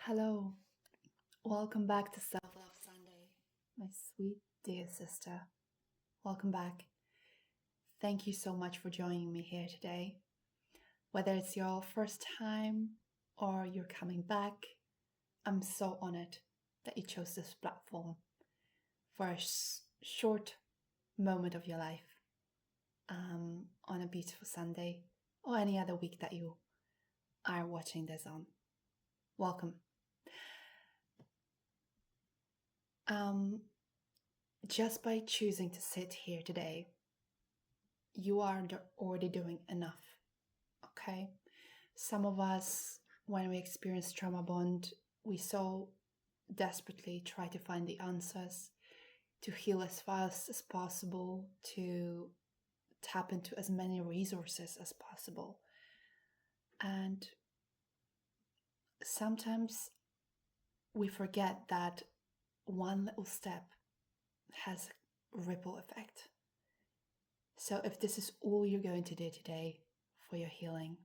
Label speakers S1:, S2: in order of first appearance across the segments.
S1: Hello, welcome back to Self Love Sunday, my sweet dear sister. Welcome back. Thank you so much for joining me here today. Whether it's your first time or you're coming back, I'm so honored that you chose this platform for a short moment of your life on a beautiful Sunday or any other week that you are watching this on. Welcome. Just by choosing to sit here today, you are already doing enough, okay? Some of us, when we experience trauma bond, we so desperately try to find the answers, to heal as fast as possible, to tap into as many resources as possible. And sometimes we forget that one little step has a ripple effect. So if this is all you're going to do today for your healing,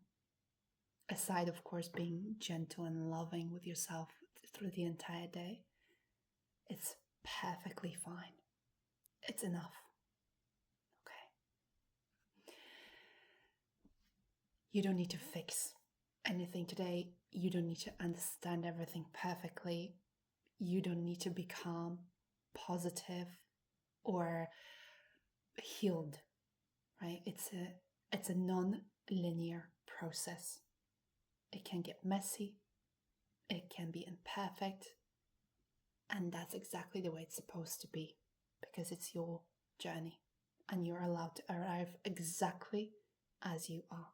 S1: aside of course being gentle and loving with yourself through the entire day, it's perfectly fine. It's enough. Okay. You don't need to fix anything today. You don't need to understand everything perfectly. You don't need to be calm, positive, or healed, right? It's a non-linear process. It can get messy, it can be imperfect, and that's exactly the way it's supposed to be, because it's your journey and you're allowed to arrive exactly as you are.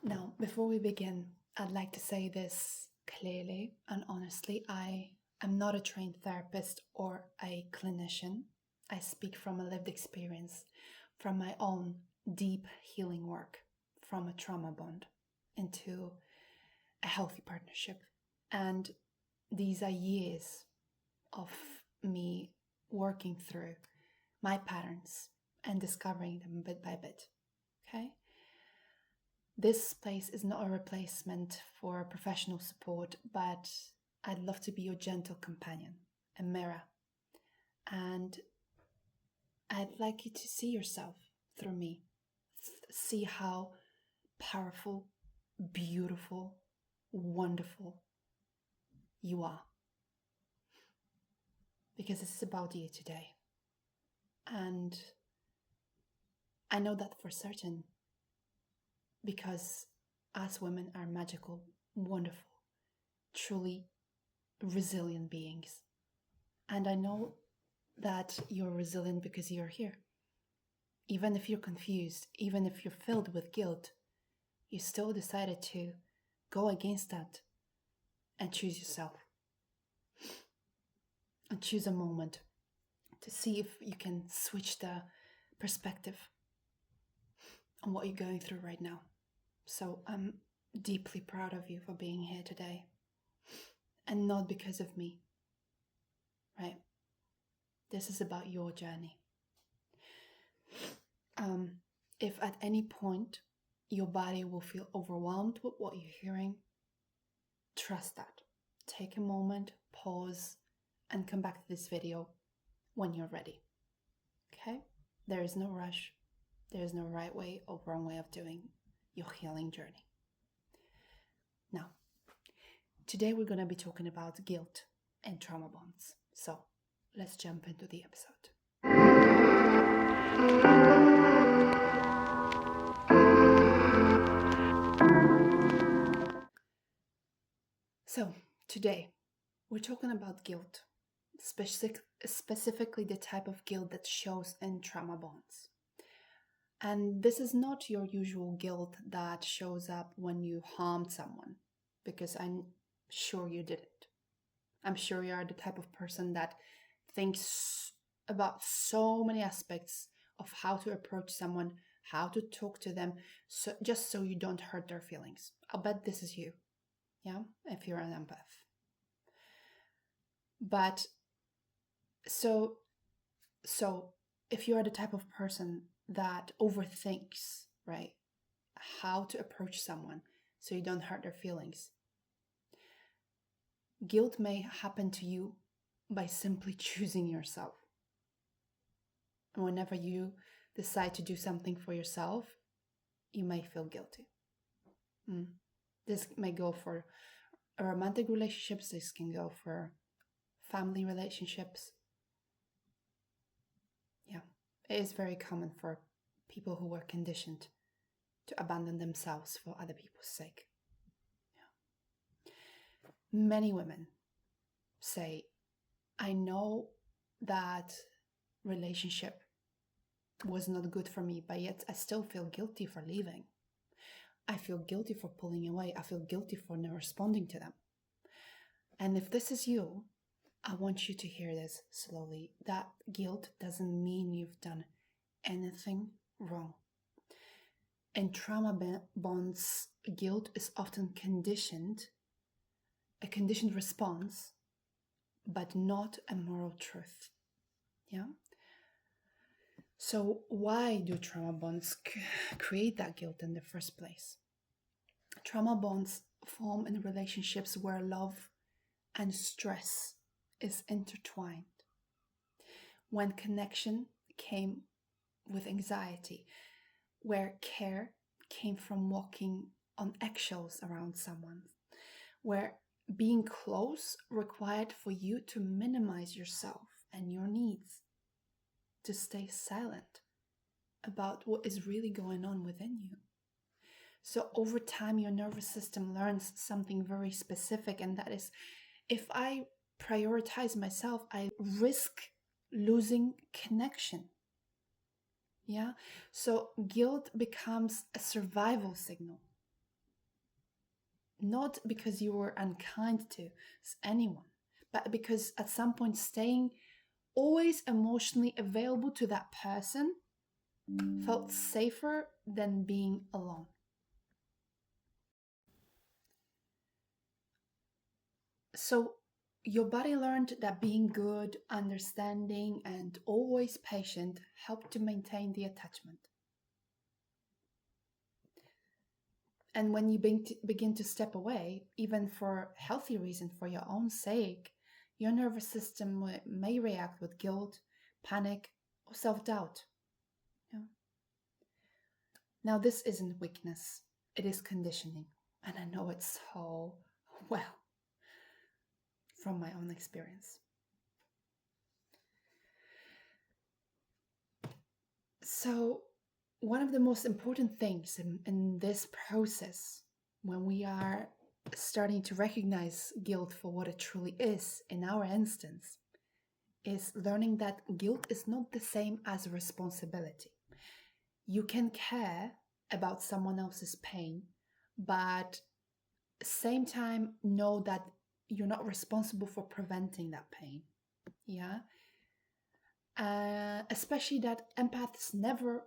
S1: Now, before we begin, I'd like to say this clearly and honestly. I am not a trained therapist or a clinician. I speak from a lived experience, from my own deep healing work, from a trauma bond into a healthy partnership. And these are years of me working through my patterns and discovering them bit by bit. Okay? This place is not a replacement for professional support, but I'd love to be your gentle companion, a mirror. And I'd like you to see yourself through me. See how powerful, beautiful, wonderful you are. Because this is about you today. And I know that for certain, because us women are magical, wonderful, truly resilient beings. And I know that you're resilient because you're here. Even if you're confused, even if you're filled with guilt, you still decided to go against that and choose yourself. And choose a moment to see if you can switch the perspective on what you're going through right now. So I'm deeply proud of you for being here today. And not because of me, right? This is about your journey. If at any point your body will feel overwhelmed with what you're hearing, trust that. Take a moment, pause, and come back to this video when you're ready. Okay? There is no rush. There is no right way or wrong way of doing your healing journey. Now, today we're going to be talking about guilt and trauma bonds. So let's jump into the episode. So today we're talking about guilt, specifically the type of guilt that shows in trauma bonds. And this is not your usual guilt that shows up when you harmed someone, because I'm sure you didn't. I'm sure you are the type of person that thinks about so many aspects of how to approach someone, how to talk to them, just so you don't hurt their feelings. I'll bet this is you, yeah, if you're an empath. But so if you are the type of person that overthinks, right, how to approach someone, so you don't hurt their feelings. Guilt may happen to you by simply choosing yourself. And whenever you decide to do something for yourself, you may feel guilty. This may go for romantic relationships, this can go for family relationships. Yeah, it is very common for people who were conditioned to abandon themselves for other people's sake. Yeah. Many women say, I know that relationship was not good for me, but yet I still feel guilty for leaving. I feel guilty for pulling away. I feel guilty for not responding to them. And if this is you, I want you to hear this slowly. That guilt doesn't mean you've done anything wrong. In trauma bonds, guilt is often a conditioned response, but not a moral truth. Yeah? So why do trauma bonds create that guilt in the first place? Trauma bonds form in relationships where love and stress is intertwined. When connection came with anxiety, where care came from walking on eggshells around someone, where being close required for you to minimize yourself and your needs, to stay silent about what is really going on within you. So over time, your nervous system learns something very specific, and that is, if I prioritize myself, I risk losing connection. Yeah. So guilt becomes a survival signal. Not because you were unkind to anyone, but because at some point staying always emotionally available to that person felt safer than being alone. So your body learned that being good, understanding, and always patient helped to maintain the attachment. And when you begin to step away, even for healthy reason, for your own sake, your nervous system may react with guilt, panic, or self-doubt. Yeah. Now, this isn't weakness. It is conditioning. And I know it so well from my own experience. So, one of the most important things in this process, when we are starting to recognize guilt for what it truly is in our instance, is learning that guilt is not the same as responsibility. You can care about someone else's pain, but same time know that you're not responsible for preventing that pain. Yeah. Especially that empaths never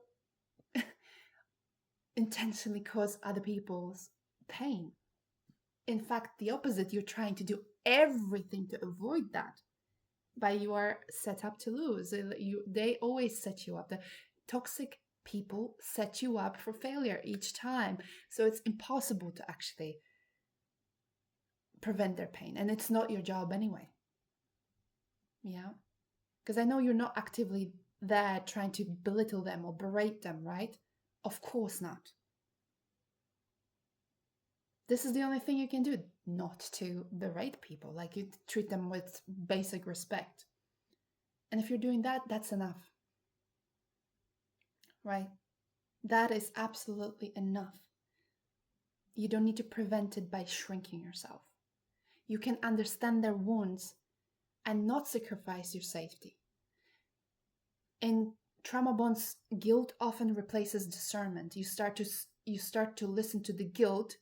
S1: intentionally cause other people's pain. In fact, the opposite, you're trying to do everything to avoid that, but you are set up to lose. They always set you up. The toxic people set you up for failure each time. So it's impossible to actually prevent their pain. And it's not your job anyway. Yeah. Because I know you're not actively there trying to belittle them or berate them, right? Of course not. This is the only thing you can do, not to berate people. Like, you treat them with basic respect. And if you're doing that, that's enough. Right? That is absolutely enough. You don't need to prevent it by shrinking yourself. You can understand their wounds and not sacrifice your safety. In trauma bonds, guilt often replaces discernment. You start to listen to the guilt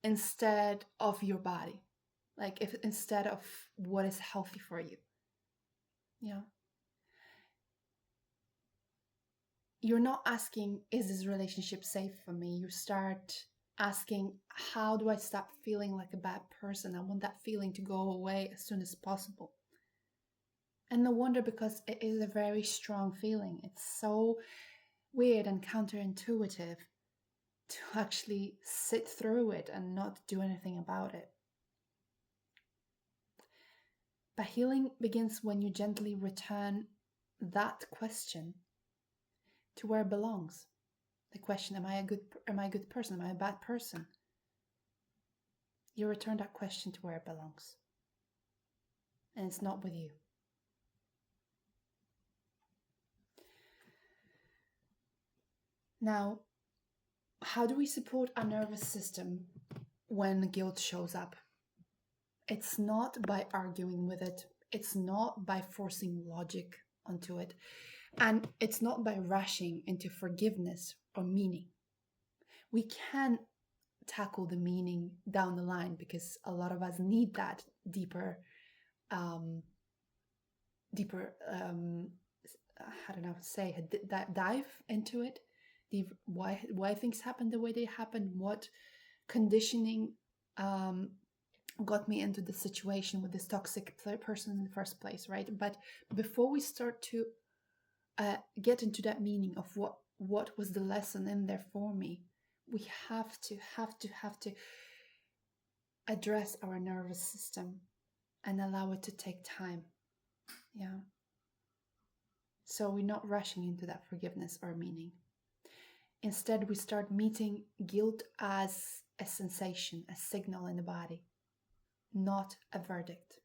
S1: instead of your body, instead of what is healthy for you. Yeah. You're not asking, is this relationship safe for me? You start asking, how do I stop feeling like a bad person? I want that feeling to go away as soon as possible. And no wonder, because it is a very strong feeling. It's so weird and counterintuitive to actually sit through it and not do anything about it. But healing begins when you gently return that question to where it belongs. The question, am I a good person? Am I a bad person? You return that question to where it belongs. And it's not with you. Now, how do we support our nervous system when guilt shows up? It's not by arguing with it. It's not by forcing logic onto it. And it's not by rushing into forgiveness or meaning. We can tackle the meaning down the line because a lot of us need that deeper I don't know, say that dive into it, why things happen the way they happen, what conditioning got me into the situation with this toxic person in the first place, right? But before we start to get into that meaning of what was the lesson in there for me, we have to address our nervous system and allow it to take time. Yeah. So we're not rushing into that forgiveness or meaning. Instead, we start meeting guilt as a sensation, a signal in the body, not a verdict.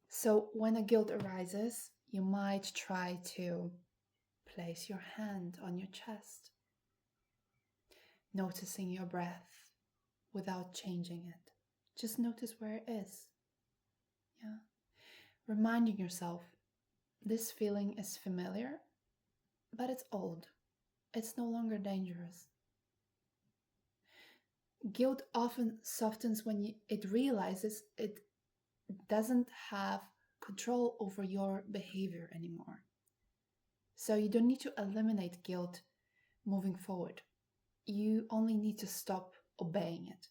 S1: So when a guilt arises, you might try to place your hand on your chest, noticing your breath without changing it. Just notice where it is. Yeah. Reminding yourself, this feeling is familiar, but it's old. It's no longer dangerous. Guilt often softens when it realizes it doesn't have control over your behavior anymore. So you don't need to eliminate guilt moving forward. You only need to stop obeying it.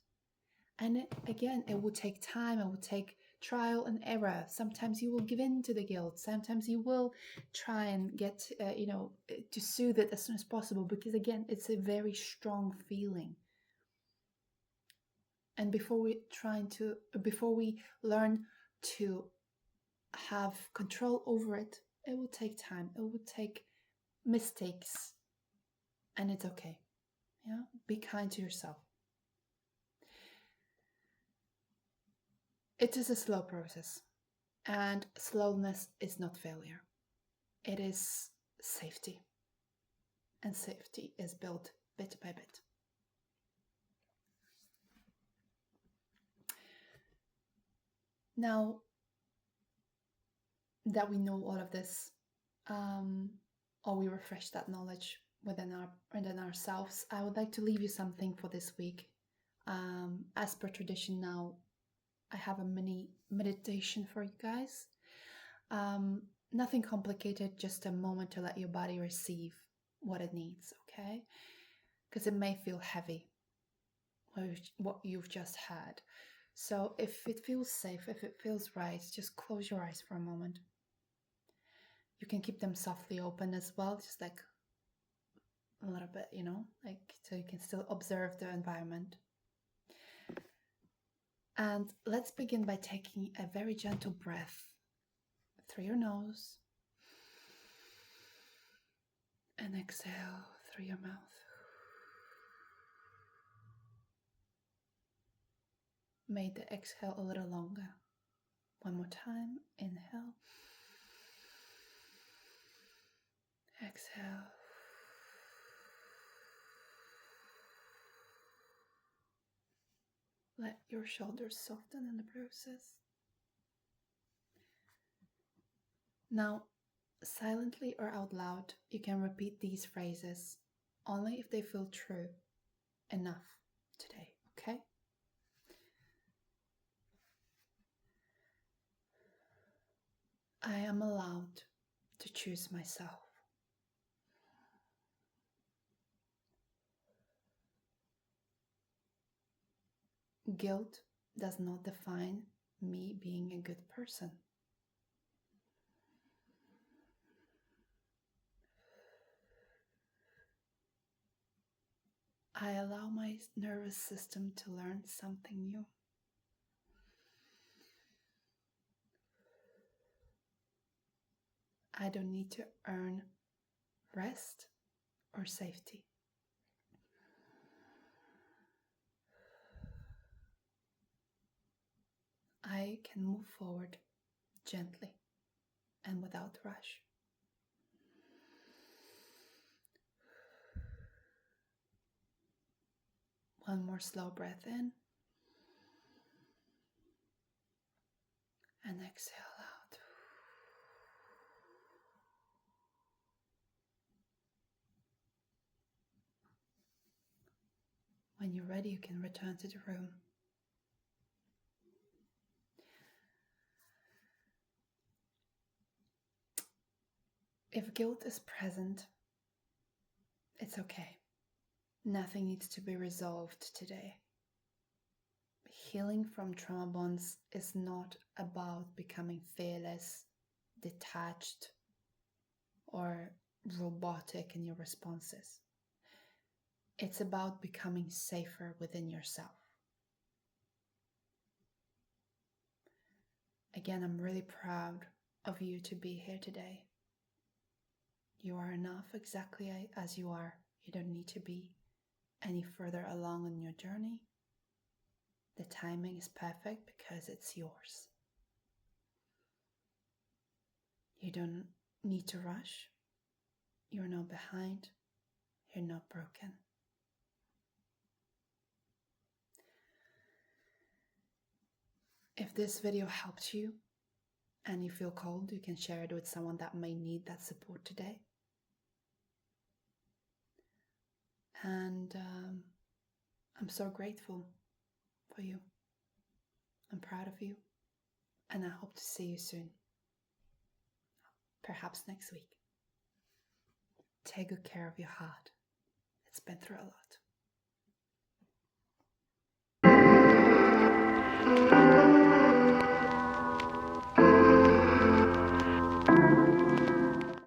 S1: And it will take time. It will take trial and error. Sometimes you will give in to the guilt. Sometimes you will try and get, to soothe it as soon as possible, because again, it's a very strong feeling. And before we learn to have control over it, it will take time. It will take mistakes, and it's okay. Yeah, be kind to yourself. It is a slow process, and slowness is not failure. It is safety, and safety is built bit by bit. Now that we know all of this, or we refresh that knowledge within ourselves, I would like to leave you something for this week. As per tradition now, I have a mini meditation for you guys. Nothing complicated, just a moment to let your body receive what it needs, okay? Because it may feel heavy, what you've just had. So if it feels safe, if it feels right, just close your eyes for a moment. You can keep them softly open as well, just like a little bit, so you can still observe the environment. And let's begin by taking a very gentle breath through your nose and exhale through your mouth. Make the exhale a little longer. One more time. Inhale. Exhale. Let your shoulders soften in the process. Now, silently or out loud, you can repeat these phrases only if they feel true enough today, okay? I am allowed to choose myself. Guilt does not define me being a good person. I allow my nervous system to learn something new. I don't need to earn rest or safety. I can move forward gently and without rush. One more slow breath in and exhale out. When you're ready, you can return to the room. If guilt is present, it's okay. Nothing needs to be resolved today. Healing from trauma bonds is not about becoming fearless, detached, or robotic in your responses. It's about becoming safer within yourself. Again, I'm really proud of you to be here today. You are enough exactly as you are. You don't need to be any further along on your journey. The timing is perfect because it's yours. You don't need to rush. You're not behind. You're not broken. If this video helped you and you feel called, you can share it with someone that may need that support today. And I'm so grateful for you. I'm proud of you. And I hope to see you soon. Perhaps next week. Take good care of your heart. It's been through a lot.